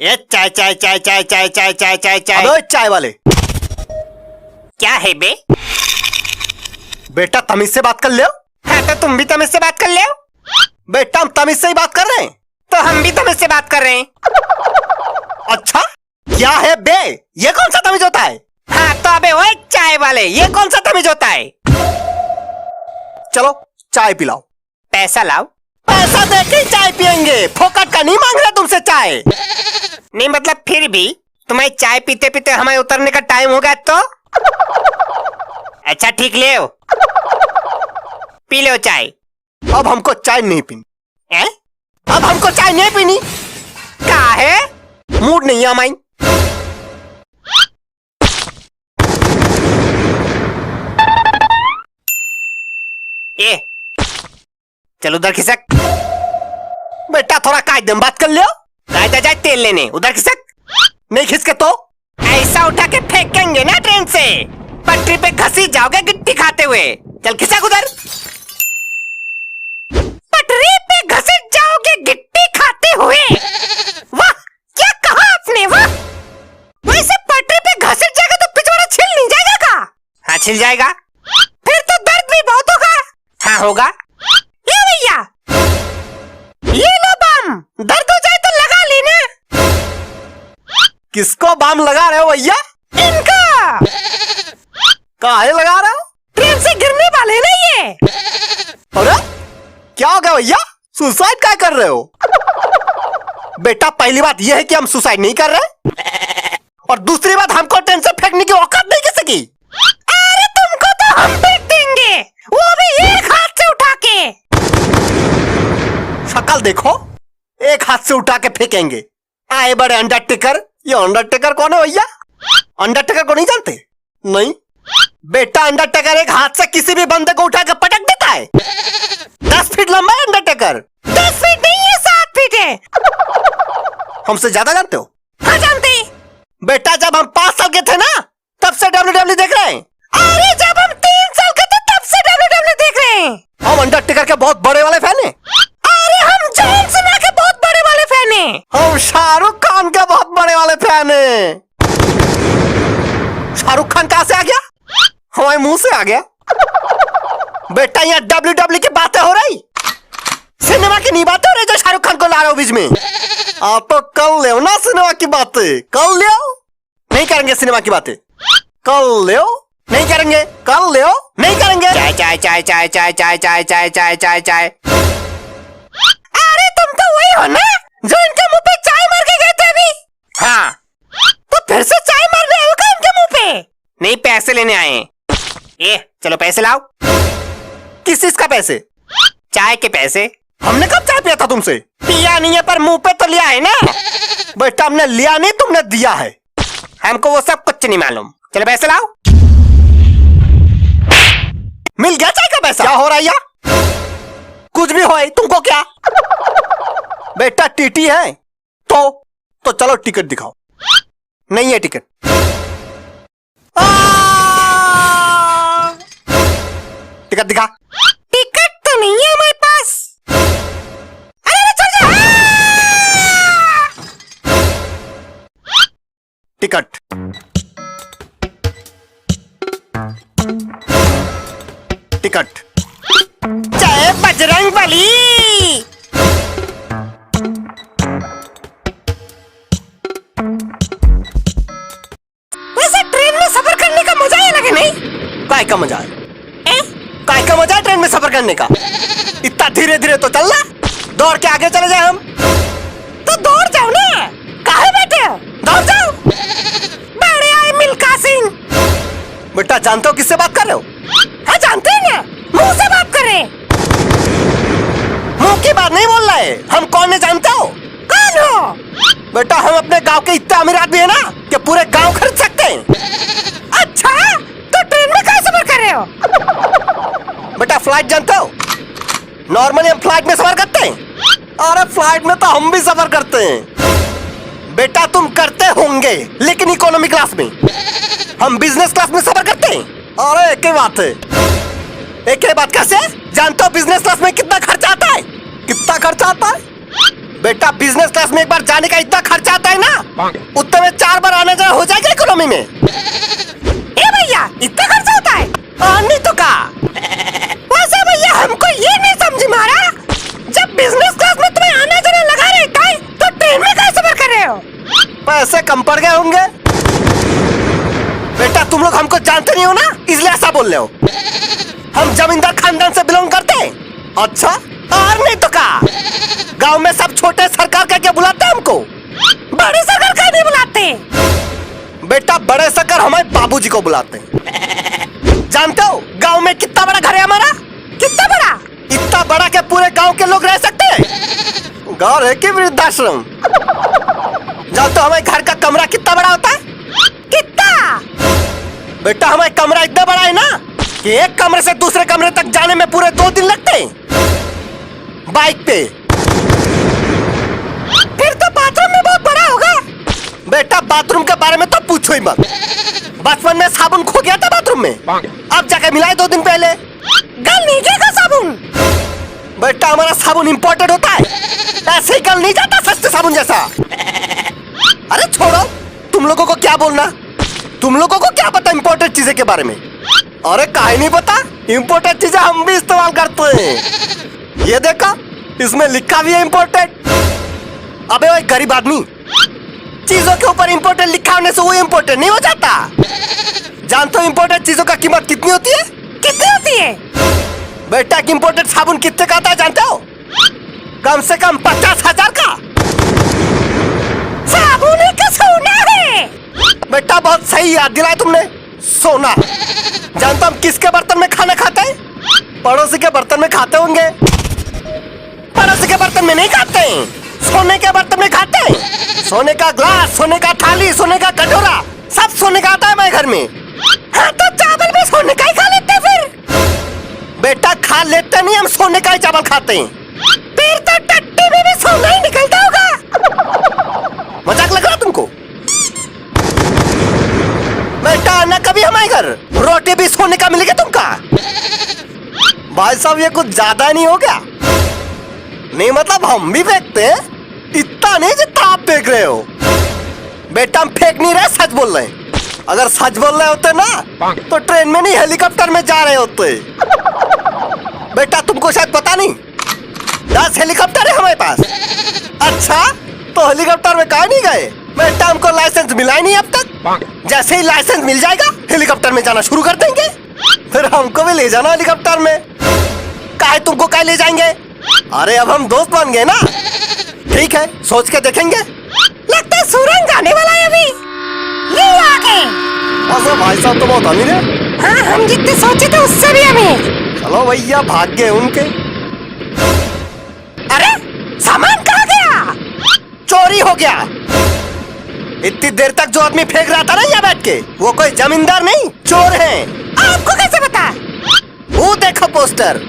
ये चाय चाय चाय चाय चाय चाय चाय चाय चाय। अबे चाय वाले, क्या है बे? बेटा तमीज से बात कर ले। हाँ तो तुम भी तमीज से बात कर ले। बेटा हम तमीज से ही बात कर रहे हैं। तो हम भी तमीज से बात कर रहे हैं। अच्छा क्या है बे, ये कौन सा तमीज होता है? हाँ तो अबे वो चाय वाले, ये कौन सा तमीज होता है? चलो चाय पिलाओ। पैसा लाओ। पैसा दे के ही चाय पियेंगे, फोकट का नहीं मांग रहे तुमसे चाय। नहीं मतलब फिर भी तुम्हें चाय पीते पीते हमें उतरने का टाइम हो गया तो? अच्छा ठीक ले पी लो चाय। अब हमको चाय नहीं पीनी। हैं? अब हमको चाय नहीं पीनी। क्या है? मूड नहीं है हमारी। ये चल उधर खिसक। बेटा थोड़ा कायदे में बात कर लियो। कायदा जाए तेल लेने, उधर खिसक। नहीं खिसके तो ऐसा उठा के फेंकेंगे ना ट्रेन से, पटरी पे घसी जाओगे गिट्टी खाते हुए। चल खिसक उधर। पटरी पे घसी जाओगे गिट्टी खाते हुए। वाह क्या कहा आपने, वाह। वैसे पटरी पे घसी जाएगा तो पिछवाड़ा छिल नहीं जाएगा का? हाँ छिल जाएगा। फिर तो दर्द भी बहुत होगा। हाँ होगा। ये भैया ये लो बम, दर्द हो जाए तो लगा लेना। किसको बाम लगा रहे हो भैया? इनका। काहे लगा रहे हो? ट्रेन से गिरने वाले ना ये। अरे क्या हो गया भैया, सुसाइड क्या कर रहे हो? बेटा पहली बात यह है कि हम सुसाइड नहीं कर रहे, और दूसरी बात हमको ट्रेन से फेंकने की औकात नहीं किसी की। अरे तुमको तो हम फेंक देंगे, वो भी एक हाथ से उठा के। शक्ल देखो, एक हाथ से उठा के फेंकेंगे। आए बड़े अंडरटेकर। ये अंडरटेकर कौन है भैया? अंडरटेकर को नहीं जानते? नहीं बेटा, अंडरटेकर एक हाथ से किसी भी बंदे को उठा के पटक देता है। 10 फीट लंबा है अंडरटेकर। 10 फीट नहीं है, 7 फीट है। हमसे ज्यादा जानते हो? हाँ जानते। बेटा जब हम 5 साल के थे ना, तब से WWE देख रहे हैं। अरे जब हम 3 साल के थे तब से WWE देख रहे हैं। हम अंडरटेकर के बहुत बड़े वाले फैन हैं। अरे हम जॉन सीना के बहुत बड़े वाले फैन हैं। हम शाहरुख खान के बहुत बड़े वाले फैन हैं। शाहरुख खान कहां से आ गया? हमारे मुंह से आ गया। बेटा यहाँ WWE की बातें हो रही, सिनेमा की नहीं बातें हो रही जो शाहरुख खान को ला रहे हो बीच में। आप तो कल ले ना सिनेमा की बातें, कल ले। नहीं करेंगे सिनेमा की बातें, कल ले। नहीं करेंगे, कल ले। नहीं करेंगे। चाय चाय चाय चाय चाय चाय चाय चाय चाय चाय चाय। अरे तुम तो वही हो ना जो इनके मुंह पे चाय मार के गए थे अभी? हाँ तो फिर से चाय मार रहे हो क्या इनके मुंह पे? नहीं पैसे लेने आए हैं। ये चलो पैसे लाओ। किस चीज का पैसे? चाय के पैसे। हमने कब चाय पिया था तुमसे? पिया नहीं है पर मुंह पे तो लिया है ना। बेटा हमने लिया नहीं, तुमने दिया है। हमको वो सब कुछ नहीं मालूम। चलो पैसे लाओ। मिल गया चाय का पैसा। क्या हो रहा है यहाँ? कुछ भी हो तुमको क्या? बेटा टीटी है तो चलो टिकट दिखाओ। नहीं है टिकट। टिकट दिखा। टिकट तो नहीं है हमारे पास। अरे चल जा। टिकट। टिकट। जय बजरंग बली। वैसे ट्रेन में सफर करने का मजा ही लगे नहीं? काय का मजा है? काय का मजा है ट्रेन में सफर करने का? इतना धीरे धीरे तो चलना, दौड़ के आगे चले जाए हम। तो दौड़ जाओ ना, काहे बैठे हो? दौड़ जाओ। बड़े आए मिल्खा सिंह। बेटा जानते हो किससे बात कर रहे हो? हाँ जानते हैं ना, मुंह से बात कर रहे हैं। मुंह की बात नहीं बोल रहे, हम कौन है जानते हो? कौन हो? बेटा हम अपने गांव के इतने अमीर आदमी है ना कि पूरे गांव खरीद सकते हैं। अच्छा तो ट्रेन में कैसे सफर कर रहे हो? बेटा फ्लाइट जानते हो? नॉर्मली हम फ्लाइट में सफर करते हैं। अरे फ्लाइट में तो हम भी सफर करते हैं। बेटा तुम करते होंगे लेकिन इकोनॉमी क्लास में, हम बिजनेस क्लास में सफर करते हैं। अरे एक ही बात है। एक ही बात कैसे? जानते हो बिजनेस क्लास में कितना खर्चा आता है? कितना खर्चा आता है? बेटा बिजनेस क्लास में एक बार जाने का इतना खर्चा आता है ना उतने में 4 बार आना जाना हो जाएगा इकोनॉमी में। ए भैया इतना खर्चा होता है? नहीं तो का। वैसे भैया हमको ये नहीं समझ में आ रहा, जब बिजनेस क्लास में तुम्हें आना जाना लगा रहता है तो ट्रेन में कैसे सफर कर रहे हो? पैसे कम पड़ गए होंगे। बेटा तुम लोग हमको जानते नहीं हो ना, इसलिए ऐसा बोल रहे हो। हम जमींदार खानदान से बिलोंग करते हैं। अच्छा, और नहीं तो का। गांव में सब छोटे सरकार का क्या बुलाते हैं हमको? बड़े सरकार का नहीं बुलाते। बेटा बड़े सरकार हमारे बाबूजी को बुलाते हैं। जानते हो गांव में कितना बड़ा घर है हमारा? कितना बड़ा? इतना बड़ा कि पूरे गांव के लोग रह सकते हैं। घर है कि वृद्धाश्रम? जानते हो हमारे घर का कमरा कितना बड़ा होता है? कितना? बेटा हमारा कमरा इतना बड़ा है ना कि एक कमरे से दूसरे कमरे तक जाने में पूरे 2 दिन लगते हैं बाइक पे। फिर तो बाथरूम में बहुत बड़ा होगा। बेटा बाथरूम के बारे में तो पूछो ही मत। बचपन में साबुन खो गया था बाथरूम में, अब जाके मिलाए 2 दिन पहले। गल नहीं जाएगा साबुन? बेटा हमारा साबुन इंपोर्टेड होता है, ऐसे ही गल नहीं जाता सस्ते साबुन जैसा। अरे छोड़ो, तुम लोगों को क्या बोलना, तुम लोगों को क्या पता इंपोर्टेड चीजें के बारे में? अरे काहे नहीं पता, इंपोर्टेड चीजें हम भी इस्तेमाल करते हैं। ये देखो इसमें लिखा भी है इंपोर्टेड। अबे ओए गरीब आदमी, चीजों के ऊपर इंपोर्टेड लिखा होने से वो इंपोर्टेड नहीं हो जाता। जानते हो इंपोर्टेड चीजों का कीमत कितनी होती है? कितनी होती है? बेटा इंपोर्टेड साबुन कितने का आता है जानते हो? कम से कम 50,000 का। साबुन का सोना है। बेटा बहुत सही याद दिलाया तुमने, सोना। जानता हम किसके बर्तन में खाना खाते हैं? पड़ोसी के बर्तन में खाते होंगे। पड़ोसी के बर्तन में नहीं खाते हैं, सोने के बर्तन में खाते हैं। सोने का ग्लास, सोने का थाली, सोने का कटोरा, सब सोने का आता है हमारे घर में। हाँ तो चावल भी सोने का ही खा लेते फिर? बेटा खा लेते नहीं, हम सोने का ही चावल खाते हैं। फिर तो टट्टी में भी सोना ही निकलता होगा। मजाक लग रहा तुमको? बेटा आना कभी हमारे घर, रोटी भी सोने का मिलेगा तुमका। भाई साहब ये कुछ ज्यादा नहीं हो गया? नहीं मतलब हम भी फेंकते हैं, इतना नहीं जितना आप फेंक रहे हो। बेटा हम फेंक नहीं रहे, सच बोल रहे हैं। अगर सच बोल रहे होते ना तो ट्रेन में नहीं हेलीकॉप्टर में जा रहे होते। बेटा तुमको शायद पता नहीं, 10 हेलीकॉप्टर है हमारे पास। अच्छा तो हेलीकॉप्टर में काहे नहीं गए? बेटा हमको लाइसेंस मिला ही नहीं अब तक। जैसे ही लाइसेंस मिल जाएगा हेलीकॉप्टर में जाना शुरू कर देंगे, फिर हमको भी ले जाना हेलीकॉप्टर में। काहे तुमको काहे ले जाएंगे? अरे अब हम दोस्त बन गए ना। ठीक है सोच के देखेंगे। लगता है सूरज आने वाला है अभी। ये आ गए। अच्छा भाई साहब तो बहुत अमीर है। हाँ हम जितने सोचे थे उससे भी अमीर। चलो भैया भाग गए उनके। अरे सामान कहाँ गया? चोरी हो गया। इतनी देर तक जो आदमी फेंक रहा था ना यहाँ बैठ के, वो कोई जमींदार नहीं चोर है। आपको कैसे पता? वो देखो पोस्टर।